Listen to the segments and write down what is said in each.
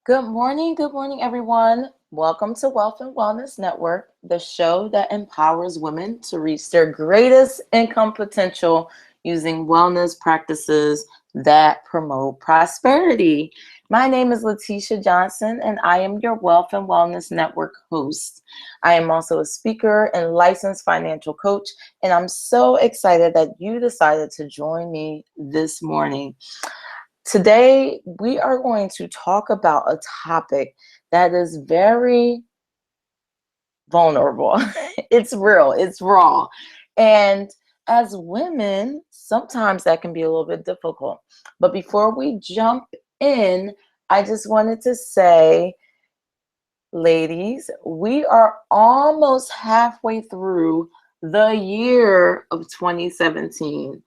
Good morning, everyone. Welcome to Wealth and Wellness Network, the show that empowers women to reach their greatest income potential using wellness practices that promote prosperity. My name is Letitia Johnson, and I am your Wealth and Wellness Network host. I am also a speaker and licensed financial coach, and I'm so excited that you decided to join me this morning. Today, we are going to talk about a topic that is very vulnerable. It's real, it's raw. And as women, sometimes that can be a little bit difficult. But before we jump in, I just wanted to say, ladies, we are almost halfway through the year of 2017.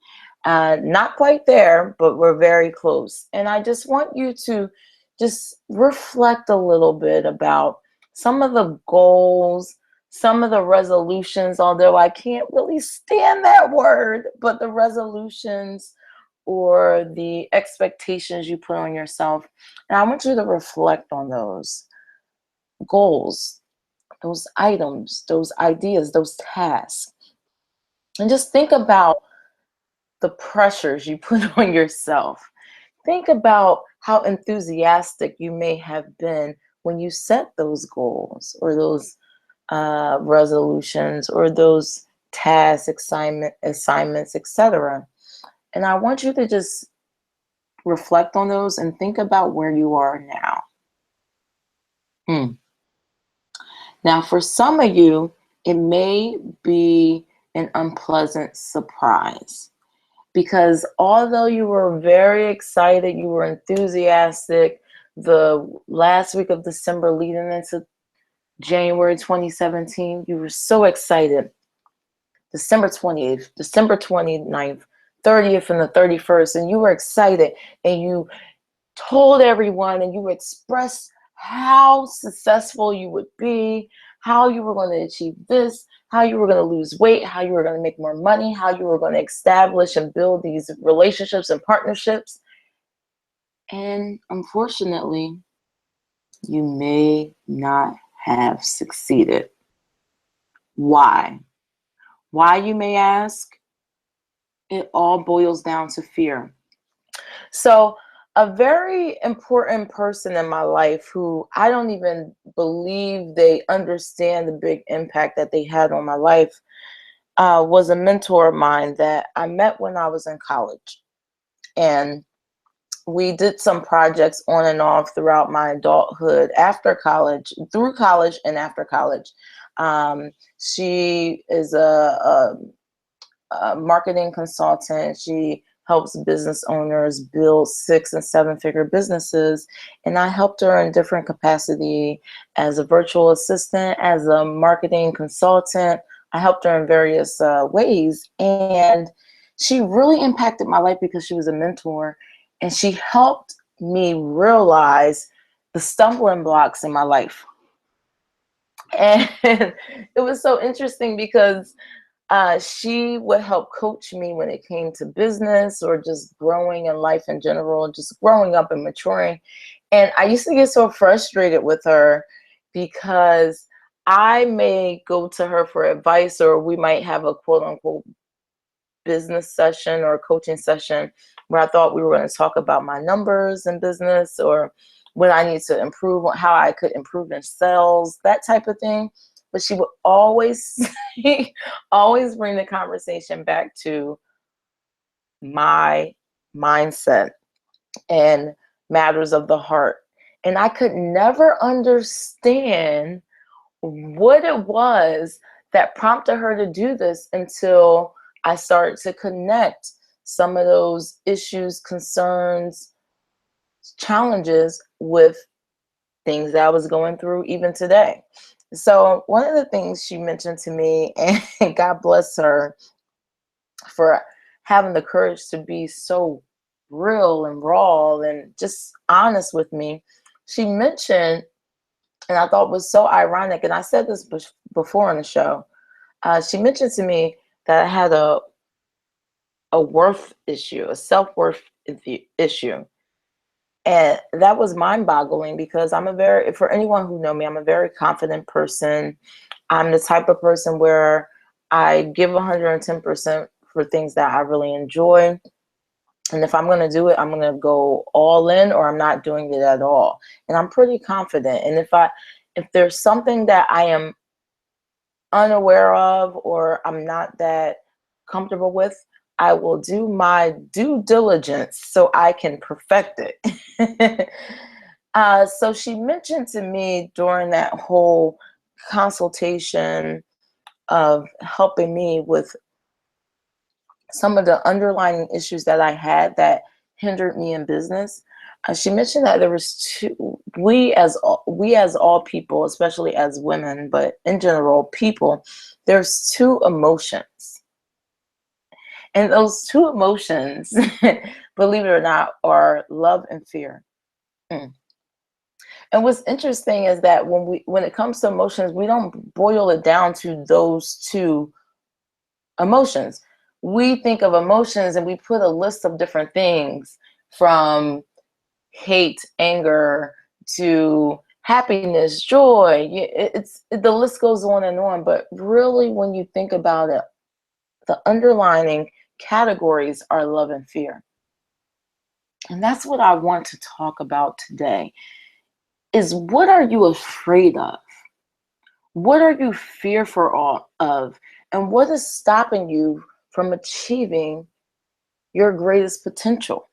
Not quite there, but we're very close. And I just want you to just reflect a little bit about some of the goals, some of the resolutions, although I can't really stand that word, but the resolutions or the expectations you put on yourself. And I want you to reflect on those goals, those items, those ideas, those tasks. And just think about the pressures you put on yourself. Think about how enthusiastic you may have been when you set those goals or those resolutions or those tasks, assignments, etc. And I want you to just reflect on those and think about where you are now. Hmm. Now, for some of you, it may be an unpleasant surprise because although you were very excited, you were enthusiastic, the last week of December leading into January 2017, you were so excited. December 28th, December 29th, 30th, and the 31st, and you were excited and you told everyone and you expressed how successful you would be, how you were going to achieve this, how you were going to lose weight, how you were going to make more money, how you were going to establish and build these relationships and partnerships. And unfortunately, you may not have succeeded. Why? Why, you may ask? It all boils down to fear. So, a very important person in my life who I don't even believe they understand the big impact that they had on my life was a mentor of mine that I met when I was in college. And we did some projects on and off throughout my adulthood, after college, through college, and after college. She is a marketing consultant. She helps business owners build 6 and 7-figure businesses. And I helped her in different capacity as a virtual assistant, as a marketing consultant. I helped her in various ways. And she really impacted my life because she was a mentor. And she helped me realize the stumbling blocks in my life. And it was so interesting because she would help coach me when it came to business or just growing in life in general, just growing up and maturing. And I used to get so frustrated with her because I may go to her for advice, or we might have a quote unquote business session or coaching session where I thought we were going to talk about my numbers in business or what I need to improve, how I could improve in sales, that type of thing. But she would always always bring the conversation back to my mindset and matters of the heart. And I could never understand what it was that prompted her to do this until I started to connect some of those issues, concerns, challenges with things that I was going through even today. So one of the things she mentioned to me, and God bless her for having the courage to be so real and raw and just honest with me, she mentioned, and I thought was so ironic, and I said this before on the show, she mentioned to me that I had a worth issue, a self-worth issue. And that was mind-boggling because for anyone who know me, I'm a very confident person. I'm the type of person where I give 110% for things that I really enjoy. And if I'm going to do it, I'm going to go all in, or I'm not doing it at all. And I'm pretty confident. And if there's something that I am unaware of or I'm not that comfortable with, I will do my due diligence so I can perfect it. So she mentioned to me during that whole consultation of helping me with some of the underlying issues that I had that hindered me in business. She mentioned that there was we as all people, especially as women, but in general people, there's two emotions, and those two emotions, believe it or not, are love and fear. Mm. And what's interesting is that when it comes to emotions, we don't boil it down to those two emotions. We think of emotions and we put a list of different things, from hate, anger, to happiness, joy. The list goes on and on. But really, when you think about it, the underlining categories are love and fear. And that's what I want to talk about today, is what are you afraid of? What are you fearful of? And what is stopping you from achieving your greatest potential?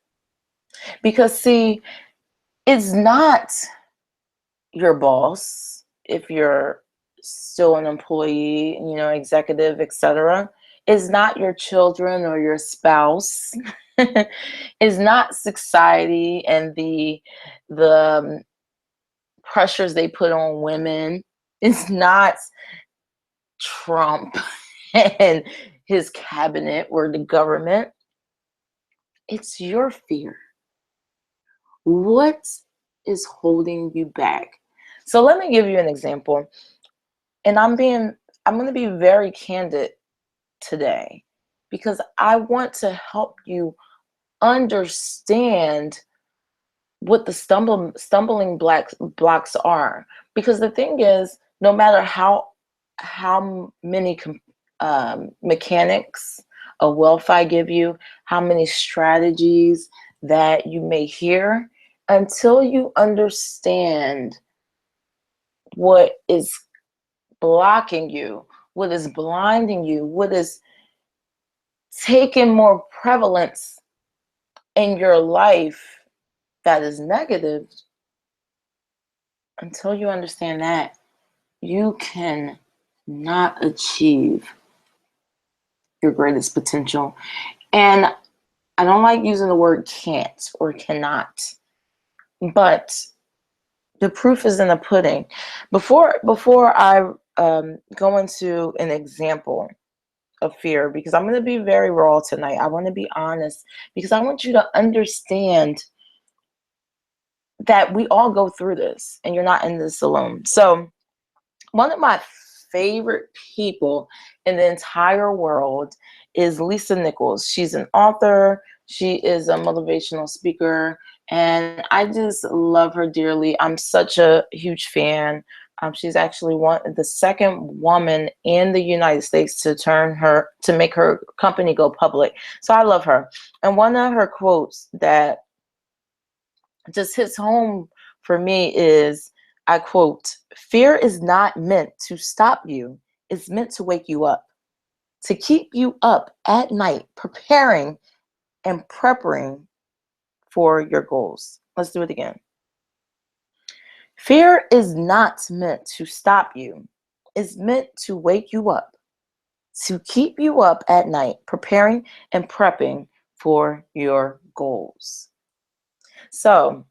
Because see, it's not your boss if you're still an employee, executive, etc. It's not your children or your spouse. It's not society and the pressures they put on women. It's not Trump and his cabinet or the government. It's your fear. What is holding you back? So let me give you an example. And I'm going to be very candid today because I want to help you understand what the stumbling blocks are. Because the thing is, no matter how many mechanics a Wi-Fi give you, how many strategies that you may hear, until you understand what is blocking you, what is blinding you, what is taking more prevalence in your life that is negative, until you understand that, you can not achieve your greatest potential. And I don't like using the word can't or cannot, but the proof is in the pudding. Before I go into an example of fear, because I'm going to be very raw tonight, I want to be honest, because I want you to understand that we all go through this and you're not in this alone. So one of my favorite people in the entire world is Lisa Nichols. She's an author. She is a motivational speaker, and I just love her dearly. I'm such a huge fan. She's actually the second woman in the United States to make her company go public. So I love her. And one of her quotes that just hits home for me is, I quote, "Fear is not meant to stop you. It's meant to wake you up, to keep you up at night, preparing and preparing for your goals." Let's do it again. Fear is not meant to stop you. It's meant to wake you up, to keep you up at night, preparing and prepping for your goals. So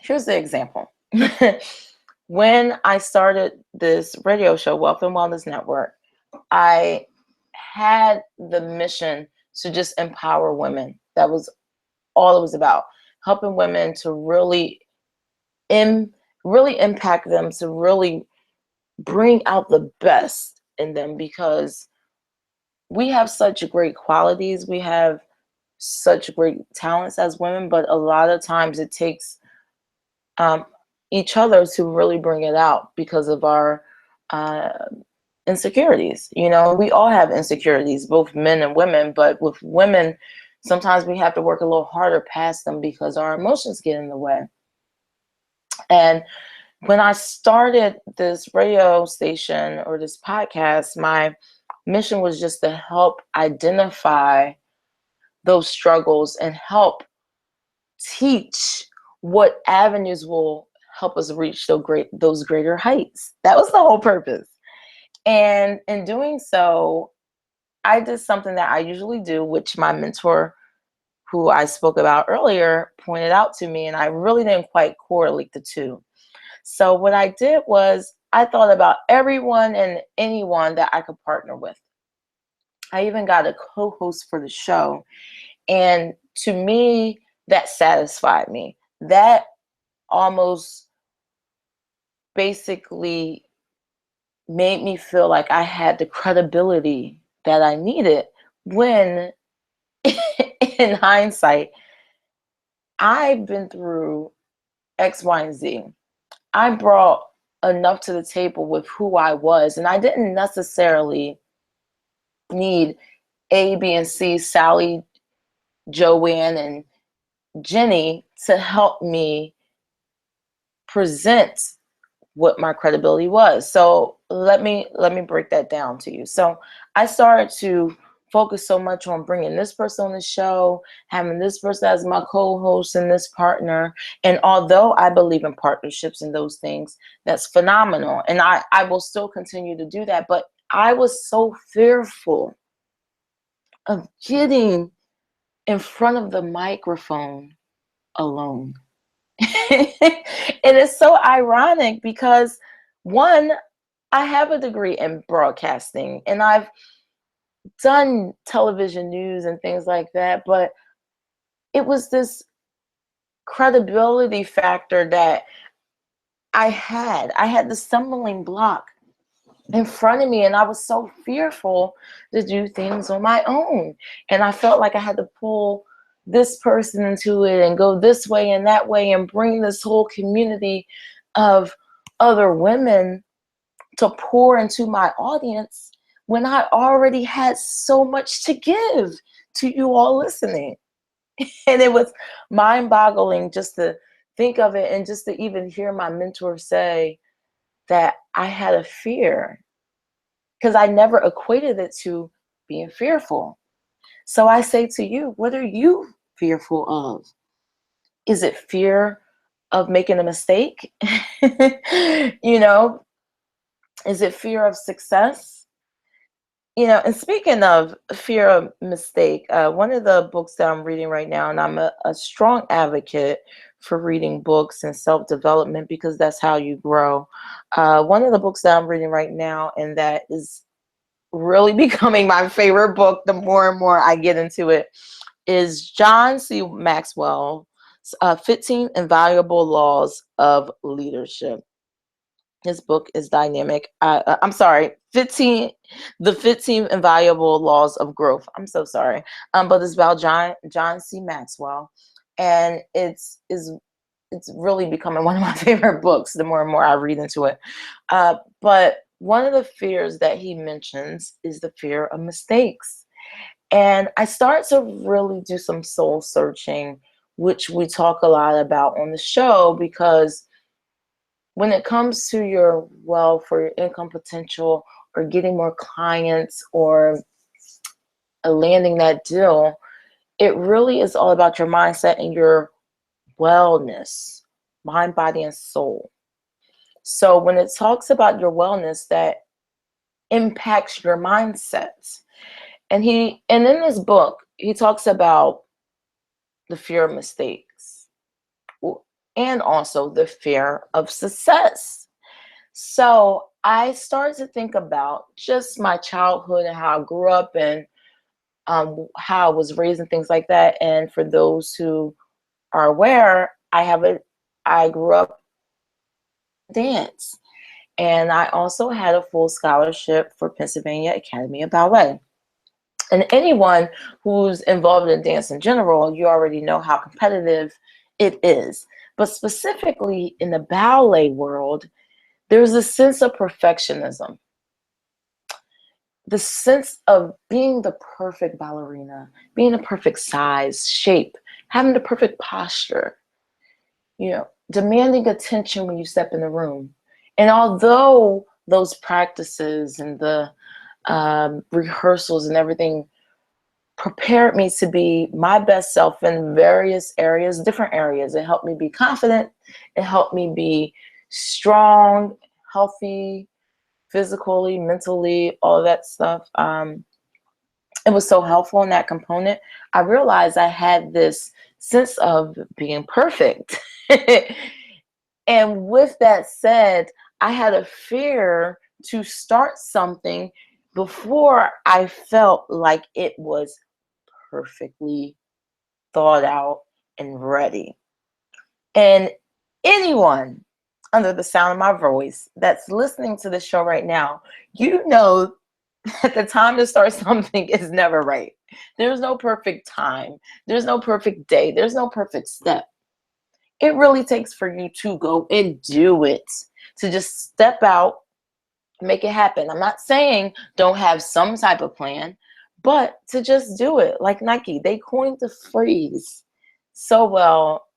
here's the example. When I started this radio show, Wealth and Wellness Network, I had the mission to just empower women. That was all it was about, helping women to really impact them, to really bring out the best in them, because we have such great qualities. We have such great talents as women, but a lot of times it takes um, each other to really bring it out because of our uh, insecurities. You know, we all have insecurities, both men and women, but with women, sometimes we have to work a little harder past them because our emotions get in the way. And when I started this radio station or this podcast, my mission was just to help identify those struggles and help teach what avenues will help us reach those greater heights. That was the whole purpose. And in doing so, I did something that I usually do, which my mentor, who I spoke about earlier, pointed out to me, and I really didn't quite correlate the two. So what I did was I thought about everyone and anyone that I could partner with. I even got a co-host for the show. And to me, that satisfied me. That almost basically made me feel like I had the credibility that I needed when, in hindsight, I've been through X, Y, and Z. I brought enough to the table with who I was, and I didn't necessarily need A, B, and C, Sally, Joanne, and Jenny to help me present what my credibility was. So let me break that down to you. So I started to focus so much on bringing this person on the show, having this person as my co-host and this partner. And although I believe in partnerships and those things, that's phenomenal. And I will still continue to do that. But I was so fearful of getting in front of the microphone alone. And it's so ironic because, one, I have a degree in broadcasting and I've done television news and things like that, but it was this credibility factor that I had. I had the stumbling block in front of me, and I was so fearful to do things on my own. And I felt like I had to pull this person into it and go this way and that way and bring this whole community of other women to pour into my audience when I already had so much to give to you all listening. And it was mind-boggling just to think of it and just to even hear my mentor say that I had a fear, because I never equated it to being fearful. So I say to you, what are you fearful of? Is it fear of making a mistake? You know, is it fear of success? You know, and speaking of fear of mistake, one of the books that I'm reading right now, and I'm a strong advocate for reading books and self-development because that's how you grow. One of the books that I'm reading right now, and that is really becoming my favorite book the more and more I get into it, is John C. Maxwell's 15 Invaluable Laws of Leadership. His book is dynamic. I'm sorry, the 15 Invaluable Laws of Growth. I'm so sorry. But it's about John C. Maxwell. And it's really becoming one of my favorite books the more and more I read into it. But one of the fears that he mentions is the fear of mistakes. And I start to really do some soul searching, which we talk a lot about on the show, because when it comes to your wealth or your income potential or getting more clients or landing that deal, it really is all about your mindset and your wellness, mind, body, and soul. So when it talks about your wellness, that impacts your mindset. And in this book, he talks about the fear of mistakes and also the fear of success. So I started to think about just my childhood and how I grew up and how I was raised and things like that. And for those who are aware, I grew up dance. And I also had a full scholarship for Pennsylvania Academy of Ballet. And anyone who's involved in dance in general, you already know how competitive it is. But specifically in the ballet world, there's a sense of perfectionism, the sense of being the perfect ballerina, being the perfect size, shape, having the perfect posture, demanding attention when you step in the room. And although those practices and the rehearsals and everything prepared me to be my best self in various areas, different areas. It helped me be confident. It helped me be strong, healthy, physically, mentally, all of that stuff. It was so helpful in that component. I realized I had this sense of being perfect. And with that said, I had a fear to start something before I felt like it was perfectly thought out and ready. And anyone under the sound of my voice that's listening to the show right now, you know that the time to start something is never right. There's no perfect time. There's no perfect day. There's no perfect step. It really takes for you to go and do it, to just step out, make it happen. I'm not saying don't have some type of plan, but to just do it. Like Nike, they coined the phrase so well,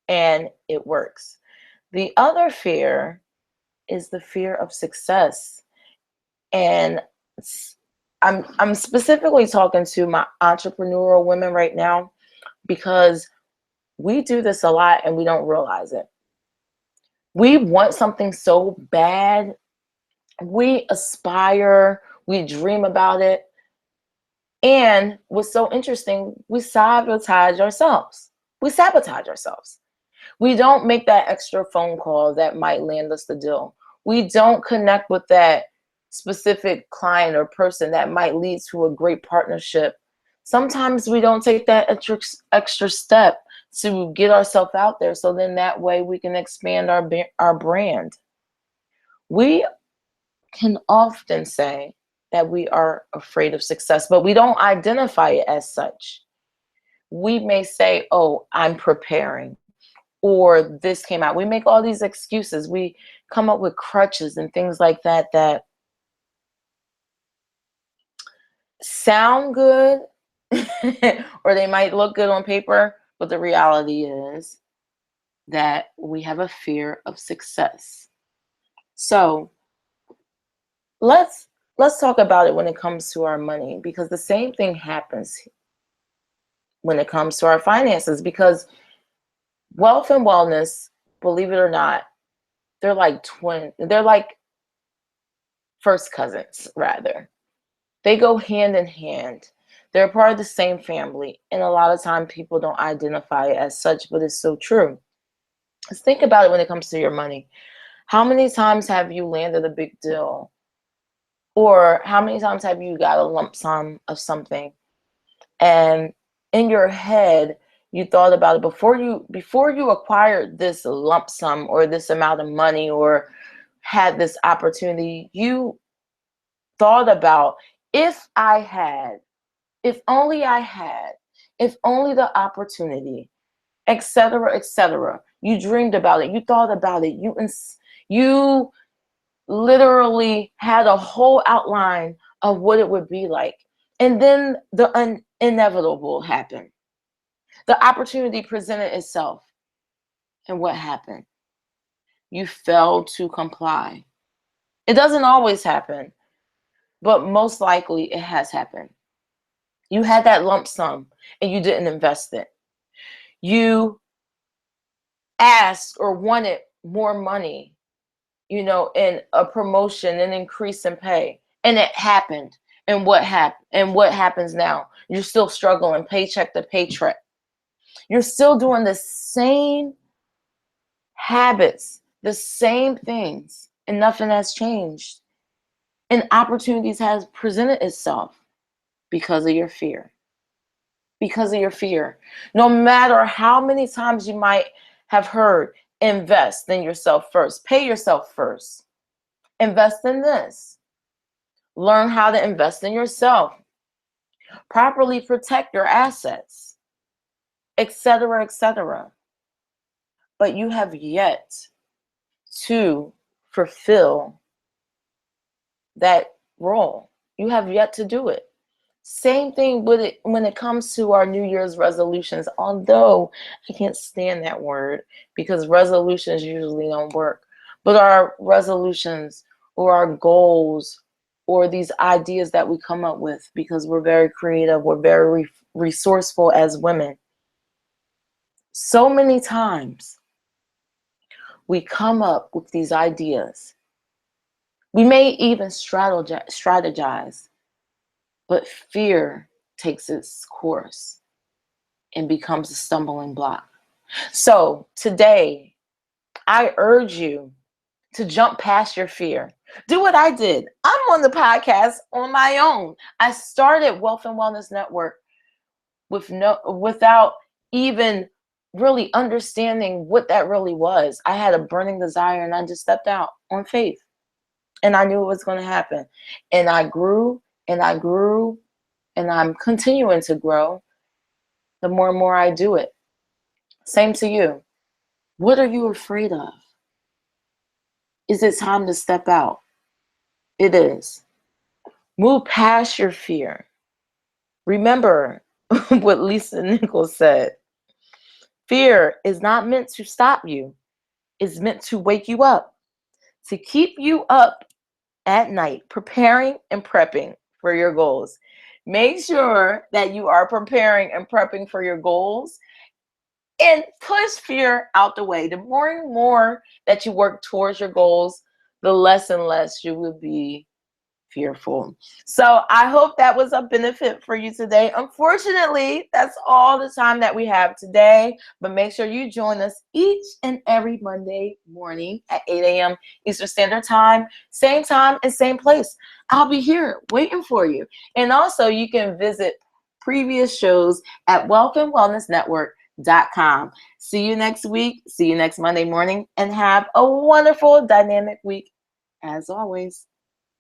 and it works. The other fear is the fear of success. And I'm specifically talking to my entrepreneurial women right now because we do this a lot and we don't realize it. We want something so bad. We aspire, we dream about it. And what's so interesting, we sabotage ourselves. We sabotage ourselves. We don't make that extra phone call that might land us the deal. We don't connect with that specific client or person that might lead to a great partnership. Sometimes we don't take that extra step to get ourselves out there, so then that way we can expand our brand. We can often say that we are afraid of success, but we don't identify it as such. We may say, oh, I'm preparing, or this came out. We make all these excuses. We come up with crutches and things like that that sound good or they might look good on paper, but the reality is that we have a fear of success. So let's talk about it when it comes to our money, because the same thing happens when it comes to our finances, because wealth and wellness, believe it or not, they're like first cousins, rather. They go hand in hand. They're part of the same family. And a lot of time people don't identify it as such, but it's so true. Let's think about it when it comes to your money. How many times have you landed a big deal? Or how many times have you got a lump sum of something? And in your head, you thought about it before you acquired this lump sum or this amount of money or had this opportunity, you thought about, if I had, if only I had, if only the opportunity, etc., etc. You dreamed about it. You thought about it. You literally had a whole outline of what it would be like. And then the inevitable happened. The opportunity presented itself. And what happened? You failed to comply. It doesn't always happen, but most likely it has happened. You had that lump sum and you didn't invest it. You asked or wanted more money, in a promotion, an increase in pay, and it happened. And what happened? And what happens now? You're still struggling paycheck to paycheck. You're still doing the same habits, the same things, and nothing has changed. And opportunities has presented itself because of your fear. Because of your fear. No matter how many times you might have heard, invest in yourself first, pay yourself first, invest in this, learn how to invest in yourself. properly protect your assets, etc., etc. But you have yet to fulfill that role. You have yet to do it. Same thing with it when it comes to our New Year's resolutions, although I can't stand that word because resolutions usually don't work. But our resolutions or our goals or these ideas that we come up with because we're very creative, we're very resourceful as women. So many times we come up with these ideas. We may even strategize, but fear takes its course and becomes a stumbling block. So today, I urge you to jump past your fear. Do what I did. I'm on the podcast on my own. I started Wealth and Wellness Network without even really understanding what that really was. I had a burning desire and I just stepped out on faith. And I knew it was going to happen. And I grew and I grew and I'm continuing to grow the more and more I do it. Same to you. What are you afraid of? Is it time to step out? It is. Move past your fear. Remember what Lisa Nichols said. Fear is not meant to stop you. It's meant to wake you up, to keep you up at night, preparing and prepping for your goals. Make sure that you are preparing and prepping for your goals and push fear out the way. The more and more that you work towards your goals, the less and less you will be fearful. So I hope that was a benefit for you today. Unfortunately, that's all the time that we have today, but make sure you join us each and every Monday morning at 8 a.m. Eastern Standard Time and same place. I'll be here waiting for you. And also you can visit previous shows at wealthandwellnessnetwork.com. See you next week. See you next Monday morning and have a wonderful dynamic week as always.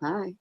Bye.